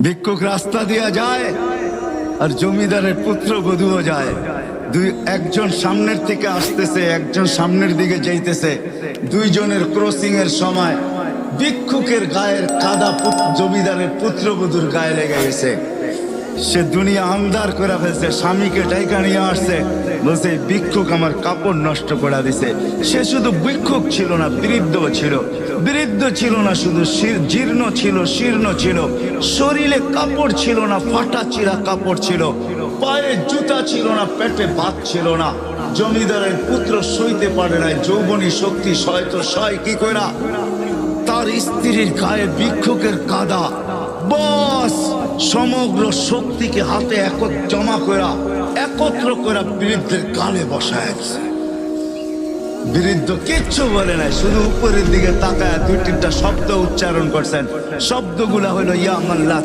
ভিক্ষুক রাস্তা দিয়া যায় আর জমিদারের পুত্র বধূও যায়। একজন সামনের থেকে আসতেছে, একজন সামনের দিকে যাইতেছে। দুইজনের ক্রসিং এর সময় ভিক্ষুকের গায়ের কাদা জমিদারের পুত্রবধূর গায়ে লেগে গেছে। সে দুনিয়া আন্ধার করে ফেলছে, স্বামীকে ডাইকা নিয়ে আসছে, বলছে ভিক্ষুক আমার কাপড় নষ্ট করে দিছে। সে শুধু ভিক্ষুক ছিল না, বৃদ্ধ ছিল। বৃদ্ধ ছিল না শুধু, জীর্ণ ছিল, শীর্ণ ছিল, শরীরে কাপড় ছিল না, ফাটা চিরা কাপড় ছিল, পায়ে জুতা ছিল না, পেটে ভাত ছিল না। জমিদারের পুত্র সইতে পারে নাই, যৌবনী শক্তি সয় তো সয় কি কইরা তার স্ত্রীর গায়ে ভিক্ষুকের কাদা। বস সমগ্র শক্তিকে হাতে জমা করা একত্র করা বৃদ্ধের গালে বসায়। বৃদ্ধ কিচ্ছু বলে নাই, শুধু উপরের দিকে তাকায় দুই তিনটা শব্দ উচ্চারণ করছেন। শব্দগুলা হলো ইয়া আল্লাহ।